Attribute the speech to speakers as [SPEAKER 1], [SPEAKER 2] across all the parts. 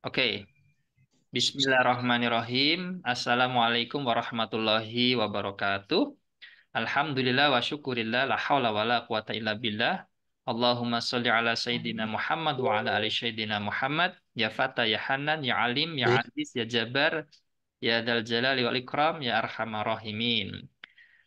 [SPEAKER 1] Oke, Bismillahirrahmanirrahim. Assalamualaikum warahmatullahi wabarakatuh. Alhamdulillah wa syukurillah la haula wa la quwata illa billah. Allahumma sholli ala sayyidina Muhammad wa ala ali sayyidina Muhammad. Ya Fatah, ya Hanan, ya Alim, ya Aziz, ya Jabar, ya Dal Jalali wal Ikram, ya Arhamar Rahimin.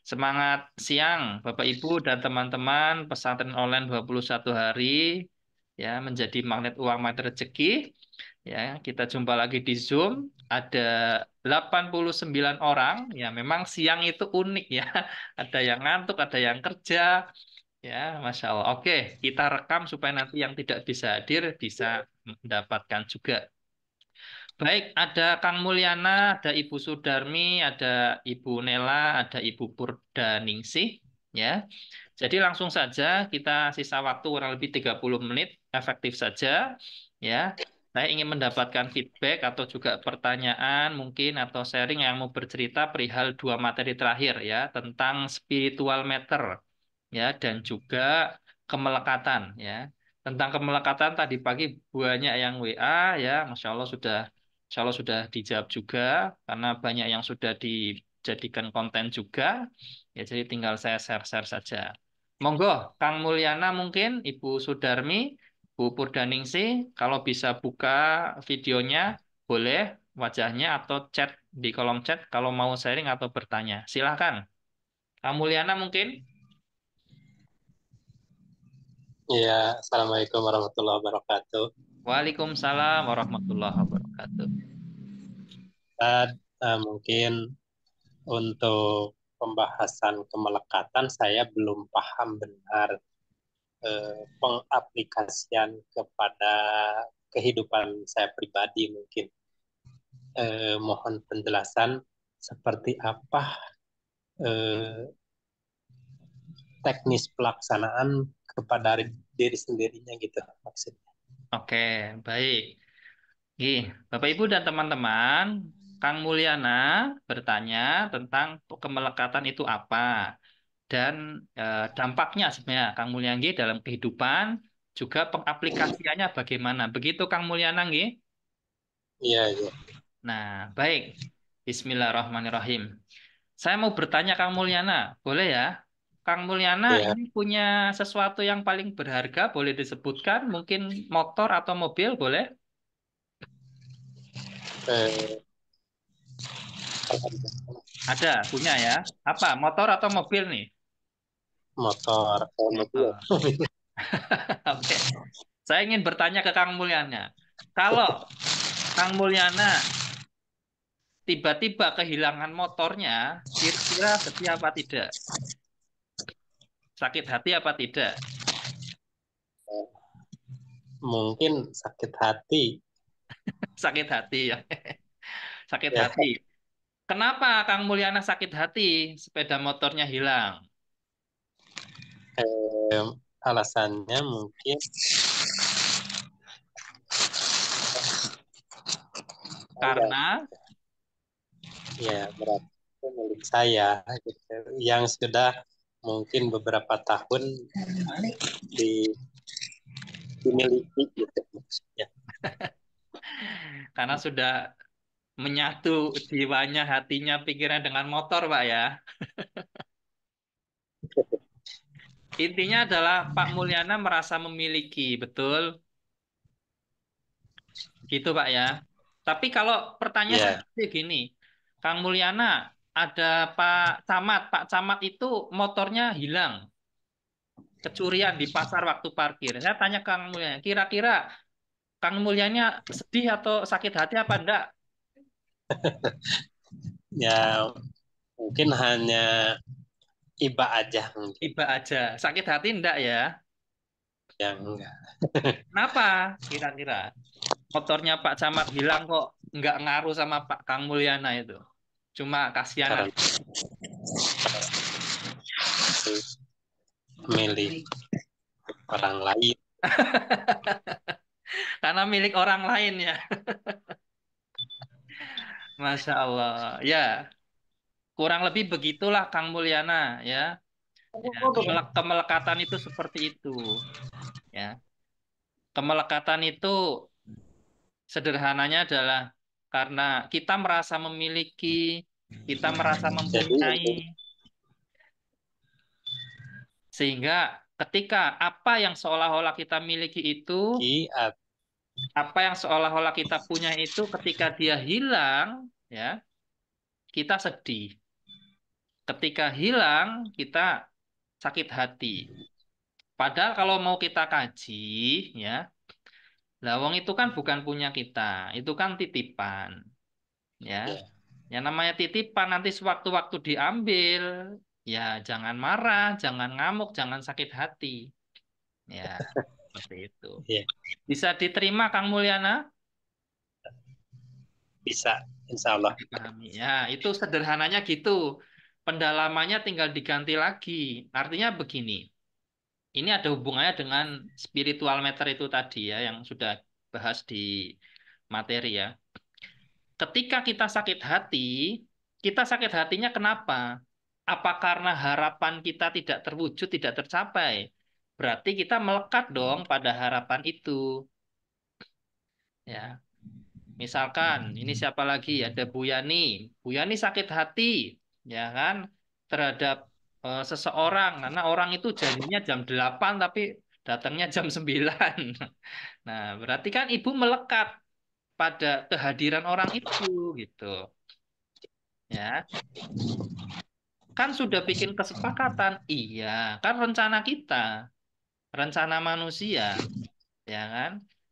[SPEAKER 1] Semangat siang, Bapak Ibu dan teman-teman pesantren online 21 hari ya menjadi magnet uang magnet rezeki. Ya, kita jumpa lagi di Zoom. Ada 89 orang. Ya, memang siang itu unik ya. Ada yang ngantuk, ada yang kerja. Ya, Masya Allah. Oke, kita rekam supaya nanti yang tidak bisa hadir bisa mendapatkan juga. Baik, ada Kang Mulyana, ada Ibu Sudarmi, ada Ibu Nela, ada Ibu Purdaningsih. Ya, jadi langsung saja kita sisa waktu kurang lebih 30 menit, efektif saja. Ya, saya ingin mendapatkan feedback atau juga pertanyaan mungkin atau sharing yang mau bercerita perihal dua materi terakhir ya, tentang spiritual matter ya dan juga kemelekatan ya. Tentang kemelekatan tadi pagi banyak yang WA ya, Masya Allah sudah dijawab juga karena banyak yang sudah dijadikan konten juga. Ya jadi tinggal saya share-share saja. Monggo, Kang Mulyana mungkin, Ibu Sudarmi, Bu Purdaningsi, kalau bisa buka videonya boleh wajahnya atau chat di kolom chat kalau mau sharing atau bertanya. Silahkan. Kang Mulyana mungkin.
[SPEAKER 2] Iya, Assalamualaikum warahmatullahi wabarakatuh.
[SPEAKER 1] Waalaikumsalam warahmatullahi wabarakatuh.
[SPEAKER 2] Dan mungkin untuk pembahasan kemelekatan saya belum paham benar pengaplikasian kepada kehidupan saya pribadi mungkin. Mohon penjelasan seperti apa eh, teknis pelaksanaan kepada diri sendirinya gitu maksudnya.
[SPEAKER 1] Oke, baik. Nih, Bapak Ibu dan teman-teman, Kang Mulyana bertanya tentang kemelekatan itu apa dan dampaknya sebenarnya Kang Mulyana nggih, dalam kehidupan juga pengaplikasiannya bagaimana. Begitu Kang Mulyana nggih?
[SPEAKER 2] Iya, iya,
[SPEAKER 1] Nah, baik. Bismillahirrahmanirrahim. Saya mau bertanya Kang Mulyana, boleh ya? Kang Mulyana
[SPEAKER 2] iya.
[SPEAKER 1] ini punya sesuatu yang paling berharga, boleh disebutkan? Mungkin motor atau mobil, boleh?
[SPEAKER 2] Eh,
[SPEAKER 1] Ada, punya ya. Apa, motor atau mobil nih?
[SPEAKER 2] motor, mobil.
[SPEAKER 1] Motor. Oke. Saya ingin bertanya ke Kang Mulyana. Kalau Kang Mulyana tiba-tiba kehilangan motornya, kira-kira sedih apa tidak? Sakit hati apa tidak?
[SPEAKER 2] Mungkin sakit hati.
[SPEAKER 1] Sakit hati ya. Sakit
[SPEAKER 2] Ya,
[SPEAKER 1] hati. Kenapa Kang Mulyana sakit hati sepeda motornya hilang?
[SPEAKER 2] eh, alasannya mungkin saya
[SPEAKER 1] Karena
[SPEAKER 2] ya berarti milik saya gitu, yang sudah mungkin beberapa tahun di- dimiliki gitu maksudnya.
[SPEAKER 1] karena sudah menyatu jiwanya, hatinya, pikirannya dengan motor, Pak ya. Intinya adalah Pak Mulyana merasa memiliki, betul? Gitu, Pak ya. Tapi kalau pertanyaan
[SPEAKER 2] Ya,
[SPEAKER 1] seperti gini, Kang Mulyana, ada Pak Camat. Pak Camat itu motornya hilang, kecurian di pasar waktu parkir. Saya tanya Kang Mulyana, kira-kira Kang Mulyanya sedih atau sakit hati apa enggak?
[SPEAKER 2] ya mungkin hanya iba aja mungkin
[SPEAKER 1] Tiba aja. Sakit hati enggak ya?
[SPEAKER 2] yang enggak.
[SPEAKER 1] Kenapa kira-kira? Motornya Pak Camat hilang kok nggak ngaruh sama Pak Kang Mulyana itu. Cuma kasihan
[SPEAKER 2] Karena
[SPEAKER 1] aja.
[SPEAKER 2] itu milik orang lain.
[SPEAKER 1] Karena milik orang lain ya. Masya Allah. Ya, kurang lebih begitulah Kang Mulyana ya. Ya, kemelekatan itu seperti itu. Ya, kemelekatan itu Sederhananya adalah karena kita merasa memiliki, kita merasa
[SPEAKER 2] Jadi
[SPEAKER 1] mempunyai,
[SPEAKER 2] ini
[SPEAKER 1] sehingga ketika apa yang seolah-olah kita miliki itu,
[SPEAKER 2] ki
[SPEAKER 1] apa yang seolah-olah kita punya itu ketika dia hilang, ya, kita sedih. Ketika hilang, kita sakit hati. Padahal kalau mau kita kaji, ya, lawang itu kan bukan punya kita, itu kan titipan, ya.
[SPEAKER 2] ya.
[SPEAKER 1] Yang namanya titipan nanti sewaktu-waktu diambil, ya jangan marah, jangan ngamuk, jangan sakit hati. Ya, seperti itu.
[SPEAKER 2] Ya,
[SPEAKER 1] Bisa diterima Kang Mulyana?
[SPEAKER 2] bisa, insya Allah.
[SPEAKER 1] Dipahami. Ya, itu sederhananya gitu. Pendalamannya tinggal diganti lagi. Artinya begini. Ini ada hubungannya dengan spiritual matter itu tadi ya, yang sudah bahas di materi ya. Ketika kita sakit hatinya kenapa? Apa karena harapan kita tidak terwujud, tidak tercapai? Berarti kita melekat dong pada harapan itu. Ya, misalkan ini siapa lagi? Ada Bu Yani. Bu Yani sakit hati, ya kan, terhadap seseorang karena orang itu janjinya jam 8 tapi datangnya jam 9. Nah, berarti kan ibu melekat pada kehadiran orang itu gitu. Ya, kan sudah bikin kesepakatan. Iya, kan rencana kita, rencana manusia, ya kan?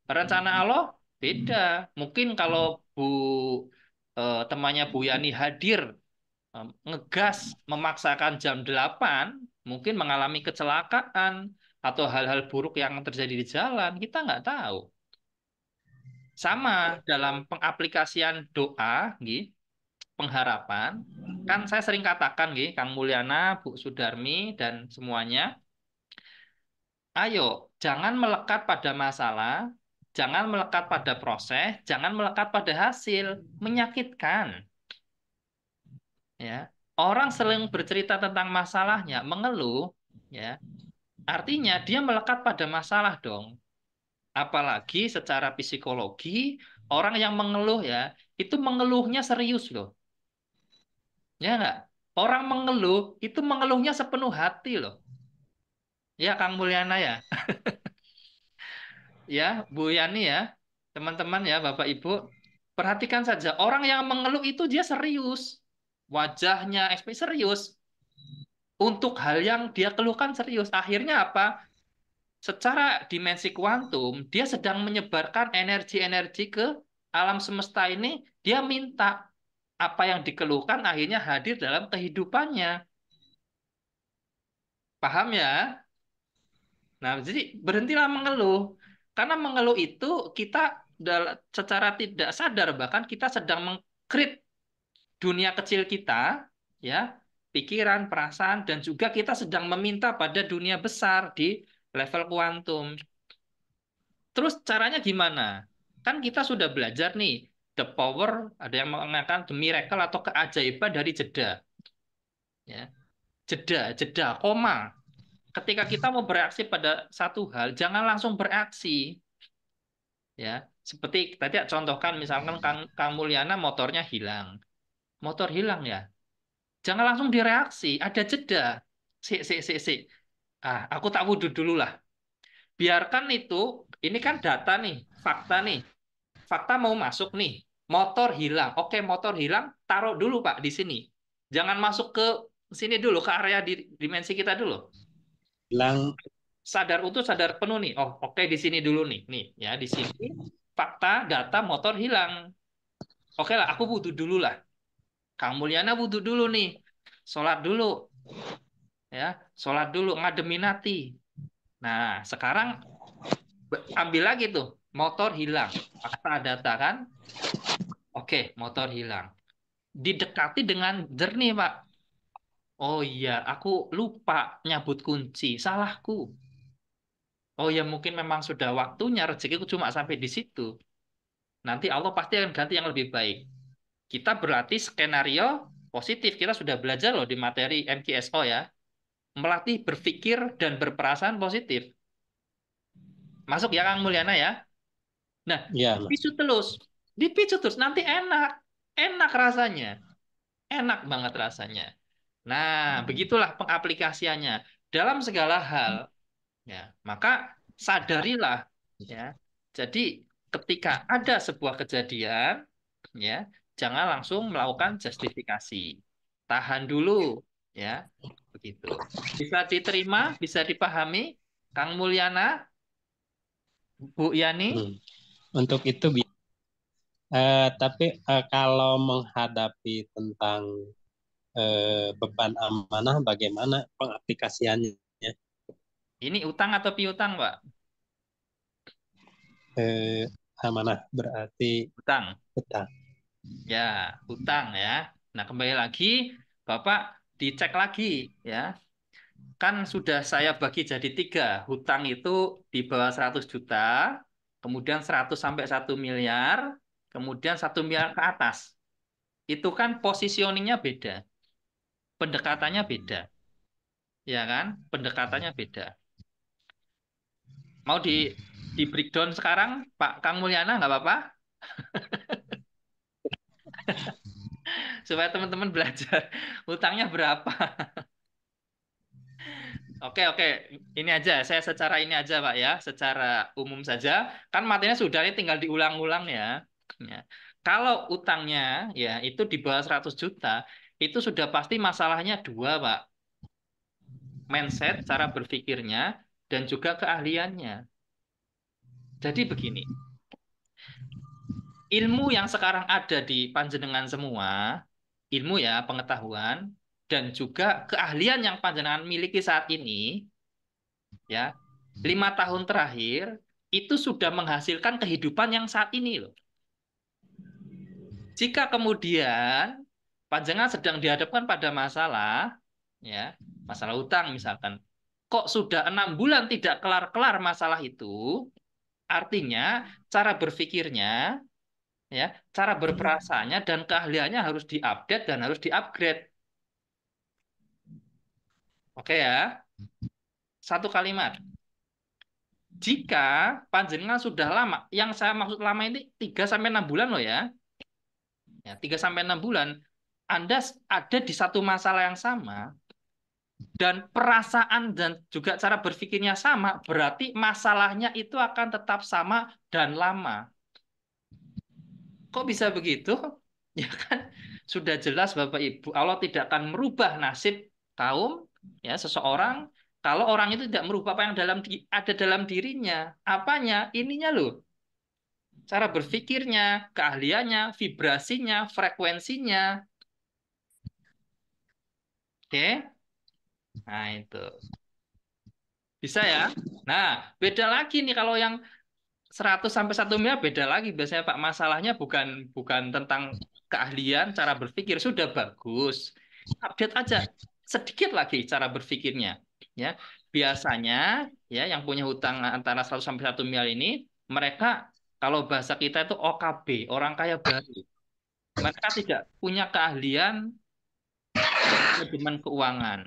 [SPEAKER 1] Rencana Allah beda. Mungkin kalau Bu temannya Bu Yani hadir ngegas memaksakan jam 8, mungkin mengalami kecelakaan atau hal-hal buruk yang terjadi di jalan, kita nggak tahu. Sama dalam pengaplikasian doa, nggih, pengharapan, kan saya sering katakan, nggih, Kang Mulyana, Bu Sudarmi, dan semuanya, ayo, jangan melekat pada masalah, jangan melekat pada proses, jangan melekat pada hasil, menyakitkan. Ya, orang sering bercerita tentang masalahnya, mengeluh, ya, artinya dia melekat pada masalah dong. Apalagi secara psikologi, orang yang mengeluh ya, itu mengeluhnya serius loh. Ya enggak? Orang mengeluh, itu mengeluhnya sepenuh hati loh. Ya, Kang Mulyana ya. Ya, Bu Yani ya. Teman-teman ya, Bapak Ibu. Perhatikan saja, orang yang mengeluh itu dia serius. Wajahnya, ekspresi serius. Untuk hal yang dia keluhkan serius. Akhirnya apa? Secara dimensi kuantum, dia sedang menyebarkan energi-energi ke alam semesta ini. Dia minta apa yang dikeluhkan akhirnya hadir dalam kehidupannya. Paham ya? Nah, jadi berhentilah mengeluh. Karena mengeluh itu kita secara tidak sadar bahkan kita sedang mengkrit dunia kecil kita, ya, pikiran, perasaan, dan juga kita sedang meminta pada dunia besar di level kuantum. Terus caranya gimana? Kan kita sudah belajar nih, the power, ada yang mengatakan the miracle atau keajaiban dari jeda. Ya, jeda, koma. Ketika kita mau bereaksi pada satu hal, jangan langsung bereaksi. Ya, seperti tadi contohkan misalkan Kang Mulyana motornya hilang. Motor hilang ya. Jangan langsung direaksi, ada jeda. Si. Aku tak wudhu dulu lah. Biarkan itu, ini kan data nih, fakta nih. Fakta mau masuk nih, motor hilang. Oke, motor hilang, taruh dulu Pak di sini. Jangan masuk ke sini dulu, ke area di dimensi kita dulu.
[SPEAKER 2] Bilang
[SPEAKER 1] Sadar utuh, sadar penuh nih. Oh, oke di sini dulu nih. Nih, ya di sini fakta, data motor hilang. Oke lah, aku butuh dulu lah. Kang Mulyana butuh dulu nih. Sholat dulu, ya. Sholat dulu, ngademin hati. Nah, sekarang ambil lagi tuh, motor hilang. Fakta data kan? Oke, motor hilang. Didekati dengan jernih, Pak. Oh iya, aku lupa nyabut kunci. Salahku. Oh ya, mungkin memang sudah waktunya. Rezekiku cuma sampai di situ. Nanti Allah pasti akan ganti yang lebih baik. Kita berlatih skenario positif. Kita sudah belajar loh di materi MKSO ya. Melatih berpikir dan berperasaan positif. Masuk ya, Kang Mulyana ya? Nah,
[SPEAKER 2] Iya, Mas.
[SPEAKER 1] dipicu terus nanti enak, enak rasanya, enak banget rasanya. Nah, begitulah pengaplikasiannya dalam segala hal. Ya, maka sadarilah, ya. Jadi ketika ada sebuah kejadian, ya, jangan langsung melakukan justifikasi. Tahan dulu, ya, begitu. Bisa diterima, bisa dipahami, Kang Mulyana, Bu Yani.
[SPEAKER 2] Hmm. Untuk itu, tapi kalau menghadapi tentang beban amanah, bagaimana pengaplikasiannya?
[SPEAKER 1] Ini utang atau piutang, Pak?
[SPEAKER 2] Eh, Amanah berarti
[SPEAKER 1] Utang.
[SPEAKER 2] hutang.
[SPEAKER 1] Ya, utang ya. Nah, kembali lagi, Bapak dicek lagi, ya. Kan sudah saya bagi jadi tiga. Hutang itu di bawah 100 juta, kemudian 100 sampai 1 miliar, kemudian 1 miliar ke atas. Itu kan positioningnya beda, pendekatannya beda, ya kan? Pendekatannya beda. Mau di breakdown sekarang, Pak Kang Mulyana, nggak apa-apa? Supaya teman-teman belajar hutangnya berapa. Oke, oke. Ini aja, saya secara ini aja, Pak ya, secara umum saja. Kan materinya sudah ini tinggal diulang-ulang ya. Ya. Kalau utangnya ya itu di bawah 100 juta, itu sudah pasti masalahnya dua, Pak. Mindset, cara berpikirnya, dan juga keahliannya. Jadi begini, ilmu yang sekarang ada di panjenengan semua, ilmu ya, pengetahuan, dan juga keahlian yang panjenengan miliki saat ini, ya 5 tahun terakhir itu sudah menghasilkan kehidupan yang saat ini loh. Jika kemudian panjenengan sedang dihadapkan pada masalah, ya masalah utang misalkan, kok sudah 6 bulan tidak kelar-kelar masalah itu, artinya cara berpikirnya, ya cara berperasaannya dan keahliannya harus diupdate dan harus diupgrade. Oke ya, satu kalimat. Jika panjenengan sudah lama, yang saya maksud lama ini 3 sampai 6 bulan loh ya. Ya, 3 sampai 6 bulan, Anda ada di satu masalah yang sama, dan perasaan dan juga cara berpikirnya sama, berarti masalahnya itu akan tetap sama dan lama. Kok bisa begitu? Ya kan, sudah jelas Bapak Ibu, Allah tidak akan merubah nasib kaum, ya seseorang, kalau orang itu tidak merubah apa yang ada dalam dirinya. Apanya? Ininya loh, cara berpikirnya, keahliannya, vibrasinya, frekuensinya. Oke? Nah, itu. Bisa ya? Nah, beda lagi nih kalau yang 100 sampai 1 miliar beda lagi biasanya Pak. Masalahnya bukan bukan tentang keahlian, cara berpikir sudah bagus. Update aja sedikit lagi cara berpikirnya. Ya, biasanya ya yang punya hutang antara 100 sampai 1 miliar ini mereka kalau bahasa kita itu OKB, orang kaya baru. Mereka tidak punya keahlian manajemen keuangan.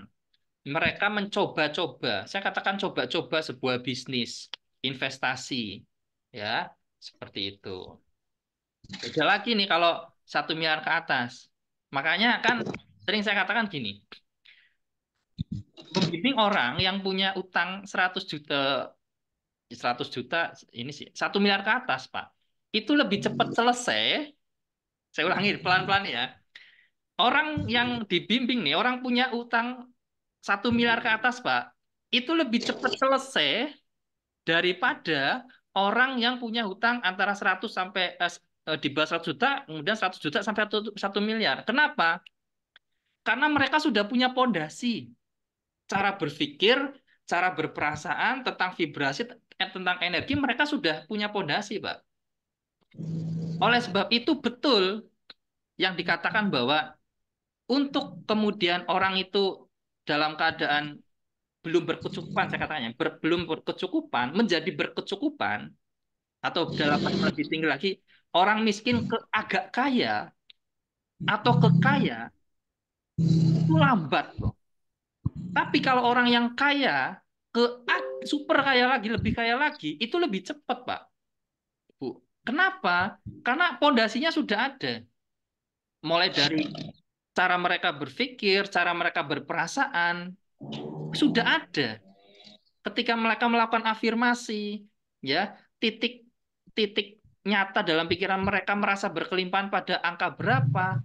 [SPEAKER 1] Mereka mencoba-coba, saya katakan coba-coba sebuah bisnis, investasi, ya, seperti itu. Beda lagi nih kalau 1 miliar ke atas. Makanya kan sering saya katakan gini, membimbing orang yang punya utang 100 juta, 100 juta ini sih 1 miliar ke atas, Pak. Itu lebih cepat selesai. Saya ulangi pelan-pelan ya. Orang yang dibimbing nih, orang punya utang 1 miliar ke atas, Pak, itu lebih cepat selesai daripada orang yang punya hutang antara 100 sampai di bawah 100 juta, kemudian 100 juta sampai 1 miliar. Kenapa? Karena mereka sudah punya pondasi, cara berpikir, cara berperasaan tentang vibrasi, tentang energi, mereka sudah punya pondasi, Pak. Oleh sebab itu betul yang dikatakan bahwa untuk kemudian orang itu dalam keadaan belum berkecukupan, saya katanya, belum berkecukupan, menjadi berkecukupan, atau dalam bahasa lebih tinggi lagi, orang miskin ke agak kaya atau ke kaya itu lambat loh. Tapi kalau orang yang kaya ke super kaya lagi, lebih kaya lagi, itu lebih cepat, Pak, Bu. Kenapa? Karena pondasinya sudah ada. Mulai dari cara mereka berpikir, cara mereka berperasaan, sudah ada. Ketika mereka melakukan afirmasi, ya, titik titik nyata dalam pikiran mereka merasa berkelimpahan pada angka berapa,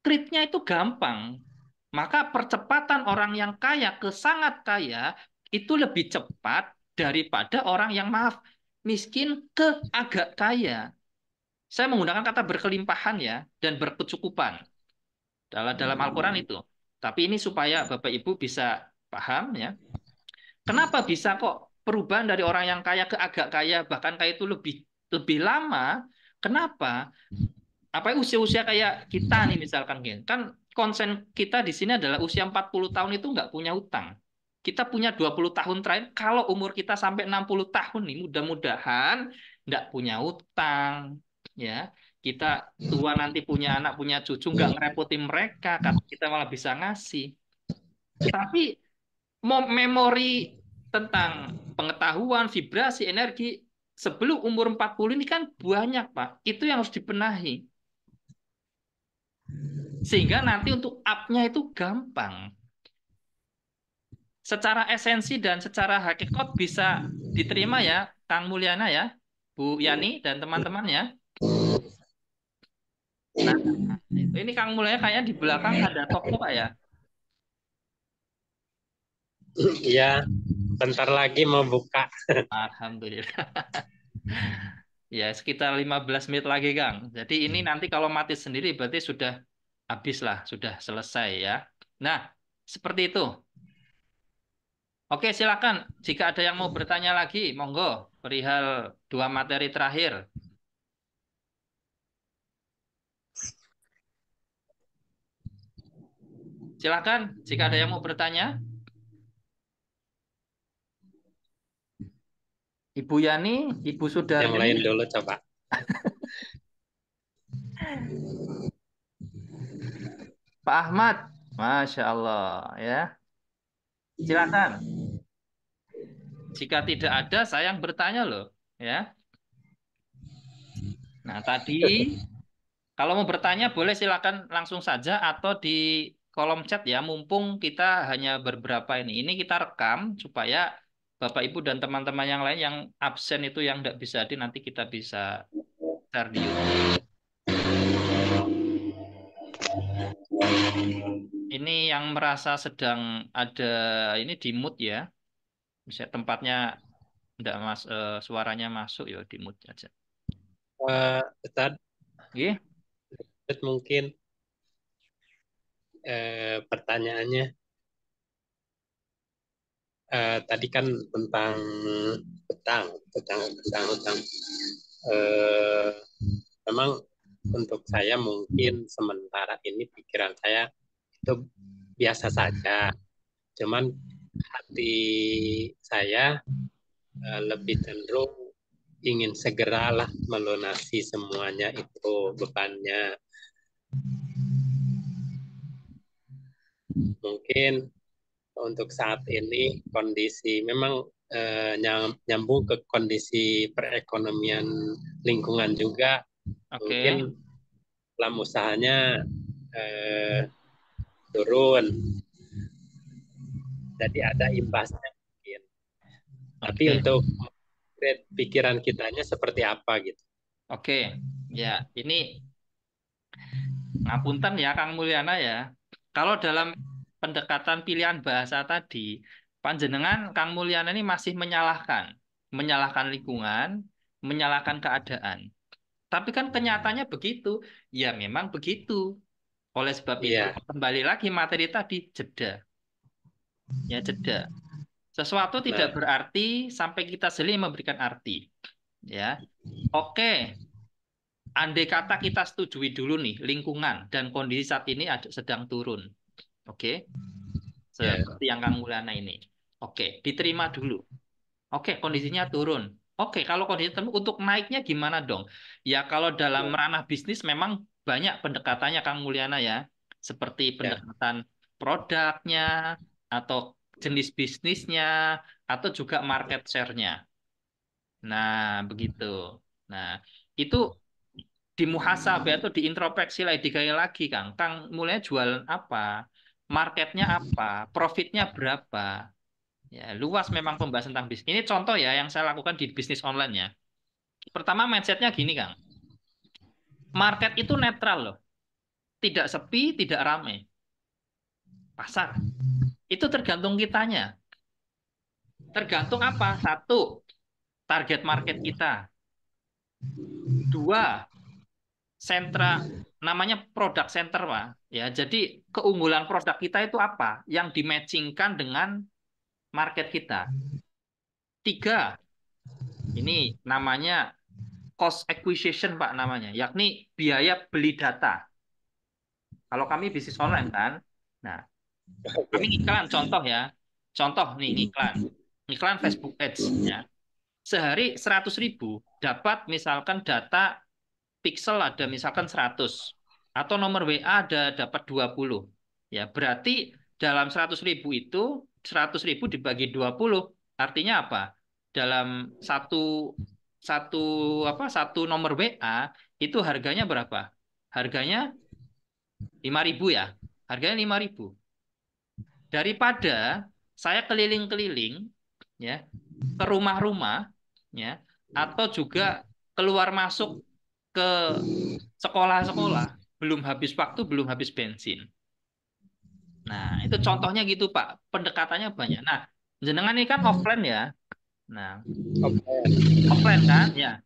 [SPEAKER 1] treatnya itu gampang. Maka percepatan orang yang kaya ke sangat kaya itu lebih cepat daripada orang yang maaf miskin ke agak kaya. Saya menggunakan kata berkelimpahan ya dan berkecukupan dalam dalam Al-Qur'an itu. Tapi ini supaya Bapak Ibu bisa paham ya. Kenapa bisa kok perubahan dari orang yang kaya ke agak kaya bahkan kaya itu lebih lebih lama? Kenapa? Apa usia-usia kayak kita nih misalkan gitu. Kan konsen kita di sini adalah usia 40 tahun itu nggak punya utang. Kita punya 20 tahun terakhir, kalau umur kita sampai 60 tahun nih, mudah-mudahan nggak punya utang. Ya, kita tua nanti punya anak, punya cucu, nggak ngerepotin mereka, kita malah bisa ngasih. Tapi memori tentang pengetahuan, vibrasi, energi, sebelum umur 40 ini kan banyak, Pak. Itu yang harus dibenahi. Sehingga nanti untuk up-nya itu gampang. Secara esensi dan secara hakikat bisa diterima ya, Kang Mulyana ya, Bu Yani dan teman-teman ya. Nah, ini Kang Mulyana kayaknya di belakang ada toko Pak ya.
[SPEAKER 2] Iya, bentar lagi mau buka.
[SPEAKER 1] Alhamdulillah. Ya, sekitar 15 menit lagi, Kang. Jadi ini nanti kalau mati sendiri berarti sudah habis lah, sudah selesai ya. Nah, seperti itu. Oke, silakan. Jika ada yang mau bertanya lagi, monggo. Perihal dua materi terakhir. Silakan, jika ada yang mau bertanya. Ibu Yani, Ibu
[SPEAKER 2] Yang lain
[SPEAKER 1] Sudaryani,
[SPEAKER 2] dulu coba.
[SPEAKER 1] Pak Ahmad. Masya Allah, ya. Silakan. Jika tidak ada, saya yang bertanya loh. Ya. Nah, tadi kalau mau bertanya boleh silakan langsung saja atau di kolom chat ya. Mumpung kita hanya beberapa ini. Ini kita rekam supaya Bapak Ibu dan teman-teman yang lain yang absen itu yang tidak bisa hadir nanti kita bisa share di YouTube. Ini yang merasa sedang ada ini di mood ya. Misalnya tempatnya enggak suaranya masuk ya di mute aja.
[SPEAKER 2] Ustadz,
[SPEAKER 1] Oke,
[SPEAKER 2] mungkin pertanyaannya tadi kan tentang utang, tentang utang. Eh, Memang untuk saya mungkin sementara ini pikiran saya itu biasa saja. Cuman hati saya lebih cenderung ingin segeralah melunasi semuanya itu bebannya. Mungkin untuk saat ini kondisi memang nyambung ke kondisi perekonomian lingkungan juga.
[SPEAKER 1] oke,
[SPEAKER 2] Mungkin dalam usahanya eh, turun, jadi ada imbasnya mungkin. Tapi
[SPEAKER 1] oke,
[SPEAKER 2] untuk pikiran kitanya seperti apa gitu.
[SPEAKER 1] oke. Ya, ini ngapunten ya Kang Mulyana ya. Kalau dalam pendekatan pilihan bahasa tadi, panjenengan Kang Mulyana ini masih menyalahkan, menyalahkan lingkungan, menyalahkan keadaan. Tapi kan kenyataannya begitu. Ya memang begitu. Oleh sebab itu,
[SPEAKER 2] Iya,
[SPEAKER 1] kembali lagi materi tadi, jeda. Ya, jeda. Sesuatu tidak
[SPEAKER 2] nah,
[SPEAKER 1] berarti sampai kita sendiri memberikan arti. Ya, oke. Andai kata kita setujui dulu nih, lingkungan dan kondisi saat ini sedang turun. Oke,
[SPEAKER 2] ya,
[SPEAKER 1] seperti yang Kang Mulana ini. Oke, diterima dulu. Oke, kondisinya turun. Oke, kalau kondisi turun, untuk naiknya gimana dong? Ya, kalau dalam ranah bisnis memang banyak pendekatannya Kang Mulyana ya. Seperti
[SPEAKER 2] ya,
[SPEAKER 1] pendekatan produknya, atau jenis bisnisnya, atau juga market share-nya. Nah, begitu. Nah, itu di muhasabah atau diintrospeksi lagi digali lagi Kang. Kang mulai jualan apa? Marketnya apa? Profitnya berapa? Ya, luas memang pembahasan tentang bisnis. Ini contoh ya yang saya lakukan di bisnis online ya. Pertama mindsetnya gini Kang. Market itu netral loh. Tidak sepi, tidak ramai. Pasar. Itu tergantung kitanya. Tergantung apa? Satu, target market kita. Dua, sentra namanya produk center, Pak. Ya, jadi keunggulan produk kita itu apa yang dimatchingkan dengan market kita. Tiga, ini namanya cost acquisition, Pak namanya, yakni biaya beli data. Kalau kami bisnis online kan, nah kami
[SPEAKER 2] Oke.
[SPEAKER 1] iklan contoh ya, contoh nih iklan, iklan Facebook Ads ya. Sehari 100.000 dapat misalkan data pixel ada misalkan 100 atau nomor WA ada dapat 20. Ya, berarti dalam 100.000 itu 100.000 dibagi 20 artinya apa? Dalam satu satu satu nomor WA itu harganya berapa? Harganya 5.000 ya. Harganya 5.000. Daripada saya keliling-keliling ya ke rumah-rumah ya atau juga keluar masuk ke sekolah-sekolah, belum habis waktu, belum habis bensin. Nah, itu contohnya gitu, Pak. Pendekatannya banyak. Nah, jenengan ini kan offline ya. Nah,
[SPEAKER 2] Oke.
[SPEAKER 1] offline kan? Ya.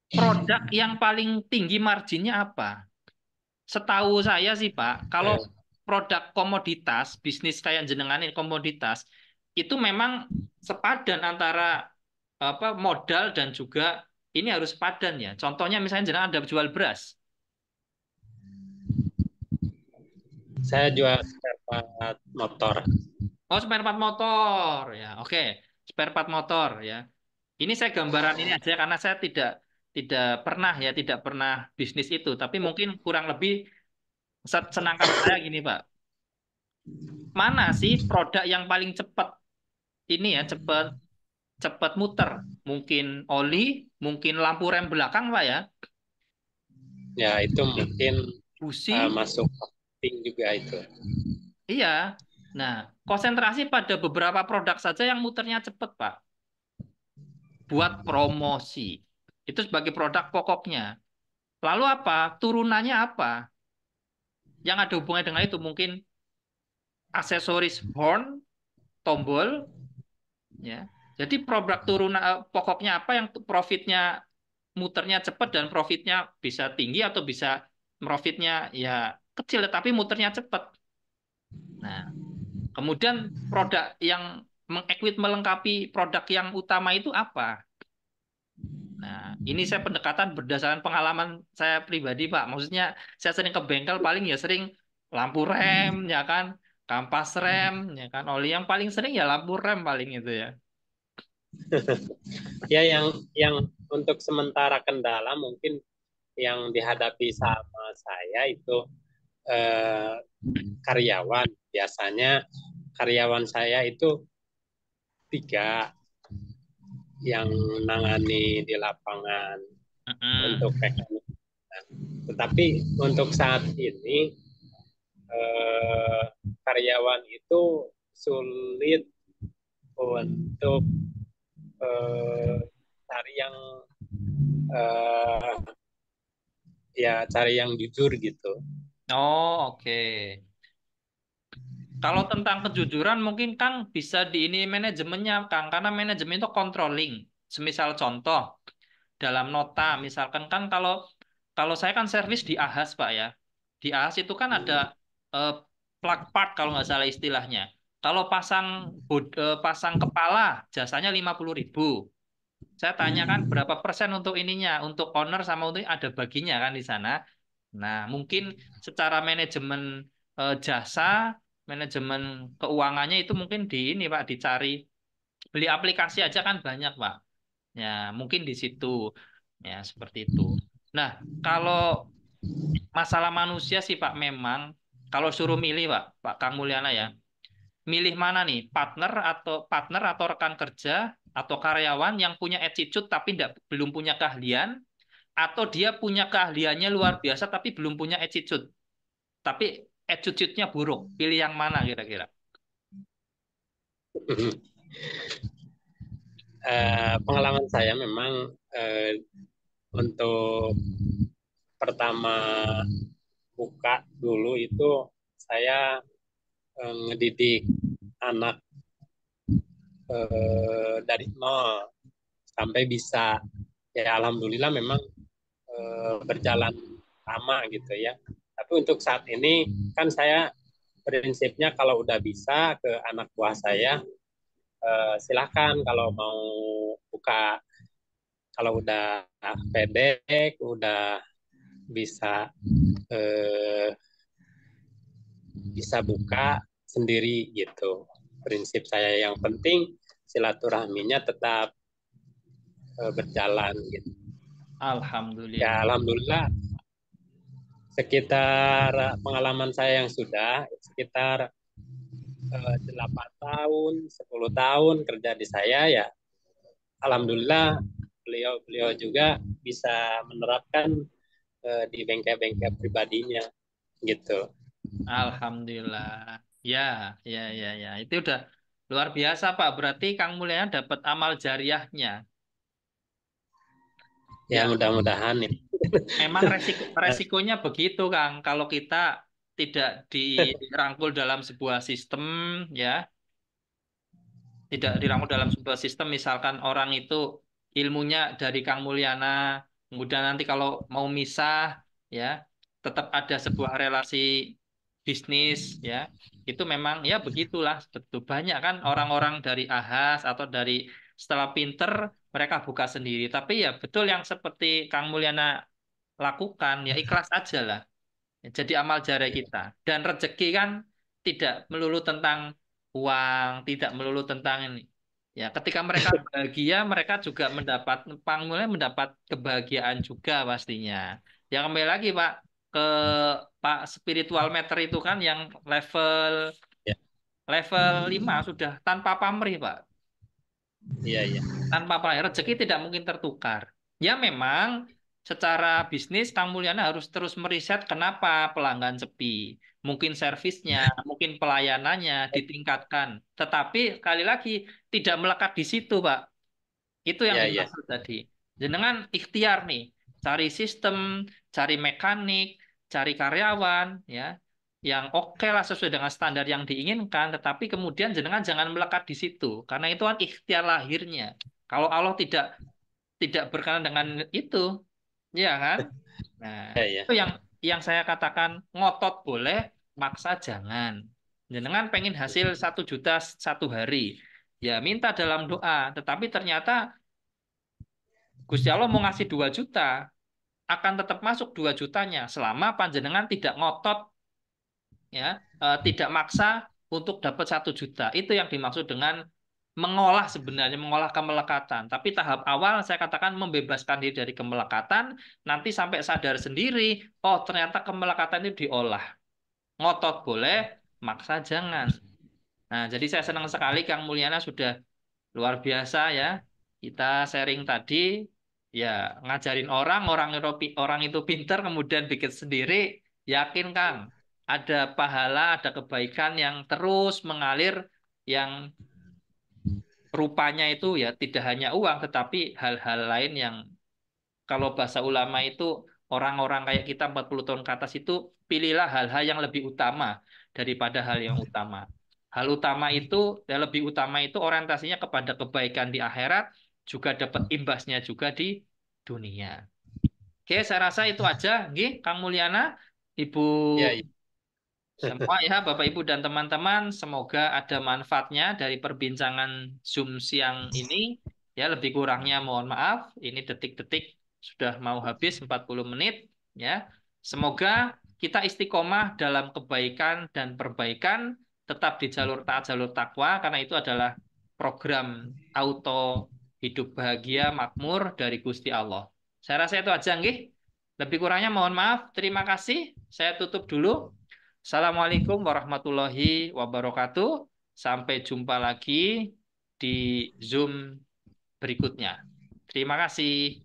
[SPEAKER 1] Produk yang paling tinggi marginnya apa? Setahu saya sih, Pak, kalau produk komoditas, bisnis kayak jenengan ini komoditas, itu memang sepadan antara modal dan juga ini harus sepadan ya. Contohnya misalnya jenengan ada jual beras.
[SPEAKER 2] Saya jual spare part motor.
[SPEAKER 1] Oh, spare part motor ya. Oke, spare part motor ya. Ini saya gambaran ini aja karena saya tidak tidak pernah ya, tidak pernah bisnis itu, tapi mungkin kurang lebih senangkan saya gini, Pak. Mana sih produk yang paling cepat ini ya, cepat cepat muter? Mungkin oli, mungkin lampu rem belakang, Pak ya.
[SPEAKER 2] Ya, itu mungkin
[SPEAKER 1] Busi,
[SPEAKER 2] masuk marketing juga itu.
[SPEAKER 1] iya. Nah, konsentrasi pada beberapa produk saja yang muternya cepat, Pak. Buat promosi. Itu sebagai produk pokoknya. Lalu apa? Turunannya apa? Yang ada hubungannya dengan itu mungkin aksesoris horn, tombol, ya. Jadi produk turunan pokoknya apa yang profitnya muternya cepat dan profitnya bisa tinggi atau bisa profitnya ya kecil tapi muternya cepat. Nah, kemudian produk yang mengequip melengkapi produk yang utama itu apa? Nah, ini saya pendekatan berdasarkan pengalaman saya pribadi, Pak. Maksudnya saya sering ke bengkel paling ya sering lampu rem, ya kan, kampas rem, ya kan, oli yang paling sering ya lampu rem paling itu ya.
[SPEAKER 2] Ya, yang untuk sementara kendala mungkin yang dihadapi sama saya itu eh, karyawan. Biasanya karyawan saya itu 3 yang nangani di lapangan
[SPEAKER 1] Mm-mm.
[SPEAKER 2] untuk mekanik. Tetapi untuk saat ini eh, karyawan itu sulit untuk eh, cari yang eh, ya cari yang jujur gitu.
[SPEAKER 1] Oh, oke. Kalau tentang kejujuran mungkin Kang bisa di ini manajemennya Kang, karena manajemen itu controlling. Semisal contoh dalam nota, misalkan kan kalau kalau saya kan servis di Ahas Pak ya, di Ahas itu kan ada eh, plug part kalau nggak salah istilahnya. Kalau pasang kepala jasanya 50.000. Saya tanya kan berapa persen untuk ininya, untuk owner sama untuk ada baginya kan di sana. Nah, mungkin secara manajemen jasa, manajemen keuangannya itu mungkin di ini Pak dicari. Beli aplikasi aja kan banyak Pak. Ya, mungkin di situ. Ya, seperti itu. Nah, kalau masalah manusia sih Pak memang kalau suruh milih Pak, Pak Kang Mulyana ya. milih mana nih? Partner atau rekan kerja atau karyawan yang punya attitude tapi belum punya keahlian, atau dia punya keahliannya luar biasa tapi belum punya attitude. Tapi attitude-nya buruk. Pilih yang mana kira-kira?
[SPEAKER 2] Pengalaman saya memang untuk pertama buka dulu itu saya ngedidik anak dari nol sampai bisa, ya alhamdulillah memang berjalan lama gitu ya. Tapi untuk saat ini kan saya prinsipnya kalau udah bisa ke anak buah saya, silahkan kalau mau buka, kalau udah pendek, udah bisa eh, bisa buka sendiri gitu. Prinsip saya yang penting silaturahminya tetap berjalan gitu. Ya
[SPEAKER 1] Alhamdulillah.
[SPEAKER 2] alhamdulillah sekitar pengalaman saya yang sudah sekitar 8 tahun, 10 tahun kerja di saya, ya alhamdulillah beliau-beliau juga bisa menerapkan di bengkel-bengkel pribadinya gitu.
[SPEAKER 1] Alhamdulillah. Ya, ya, ya, ya. Itu udah luar biasa, Pak. Berarti Kang Mulyana dapat amal jariahnya.
[SPEAKER 2] Ya
[SPEAKER 1] Ya,
[SPEAKER 2] mudah-mudahan ini.
[SPEAKER 1] memang resikonya begitu, Kang. Kalau kita tidak dirangkul dalam sebuah sistem, ya, tidak dirangkul dalam sebuah sistem, misalkan orang itu ilmunya dari Kang Mulyana, kemudian nanti kalau mau misah, ya, tetap ada sebuah relasi bisnis, ya, itu memang ya begitulah. Betul banyak kan orang-orang dari Ahas atau dari setelah pinter mereka buka sendiri. Tapi ya betul yang seperti Kang Mulyana lakukan, ya ikhlas aja lah. Jadi amal jariah kita. Dan rezeki kan tidak melulu tentang uang, tidak melulu tentang ini. Ya, ketika mereka bahagia, mereka juga mendapat pangmulnya mendapat kebahagiaan juga pastinya. Ya kembali lagi Pak ke Pak spiritual meter itu kan yang level
[SPEAKER 2] Ya,
[SPEAKER 1] level 5 sudah tanpa pamrih Pak.
[SPEAKER 2] iya, iya.
[SPEAKER 1] Tanpa pamrih rezeki tidak mungkin tertukar. Ya memang secara bisnis Kang Mulyana harus terus meriset kenapa pelanggan sepi. Mungkin servisnya, mungkin pelayanannya ditingkatkan. Tetapi sekali lagi tidak melekat di situ, Pak. Itu yang
[SPEAKER 2] Iya, iya.
[SPEAKER 1] dimaksud tadi. Jenengan ikhtiar nih, cari sistem, cari mekanik, cari karyawan, ya, yang oke lah sesuai dengan standar yang diinginkan. Tetapi kemudian jenengan jangan melekat di situ, karena itu kan ikhtiar lahirnya. Kalau Allah tidak berkenan dengan itu, ya kan? Nah,
[SPEAKER 2] Iya, iya.
[SPEAKER 1] itu yang saya katakan ngotot boleh, maksa jangan. Jenengan pengen hasil 1 juta 1 hari, ya minta dalam doa. Tetapi ternyata Gusti Allah mau ngasih 2 juta, akan tetap masuk 2 jutanya selama panjenengan tidak ngotot, ya, tidak maksa untuk dapat 1 juta. Itu yang dimaksud dengan mengolah sebenarnya, mengolah kemelekatan. Tapi tahap awal saya katakan membebaskan diri dari kemelekatan, nanti sampai sadar sendiri, oh ternyata kemelekatan itu diolah. Ngotot boleh, maksa jangan. Nah, jadi saya senang sekali Kang Mulyana sudah luar biasa ya. Kita sharing tadi, ya ngajarin orang, orang itu pinter, kemudian bikin sendiri. Yakin Kang, ada pahala, ada kebaikan yang terus mengalir, yang rupanya itu ya tidak hanya uang, tetapi hal-hal lain yang kalau bahasa ulama itu orang-orang kayak kita 40 tahun ke atas itu pilihlah hal-hal yang lebih utama daripada hal yang utama. Hal utama itu, yang lebih utama itu orientasinya kepada kebaikan di akhirat, juga dapat imbasnya juga di dunia. Oke, saya rasa itu aja, nggih, Kang Mulyana, Ibu
[SPEAKER 2] Iya, iya.
[SPEAKER 1] semua ya, Bapak Ibu dan teman-teman, semoga ada manfaatnya dari perbincangan Zoom siang ini. Ya, lebih kurangnya mohon maaf. Ini detik-detik sudah mau habis 40 menit ya. Semoga kita istiqomah dalam kebaikan dan perbaikan, tetap di jalur taat, jalur takwa karena itu adalah program auto hidup bahagia makmur dari Gusti Allah. Saya rasa itu aja nggih. Lebih kurangnya mohon maaf. Terima kasih. Saya tutup dulu. Assalamualaikum warahmatullahi wabarakatuh. Sampai jumpa lagi di Zoom berikutnya. Terima kasih.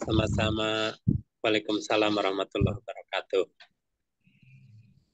[SPEAKER 2] Sama-sama. Waalaikumsalam warahmatullahi wabarakatuh.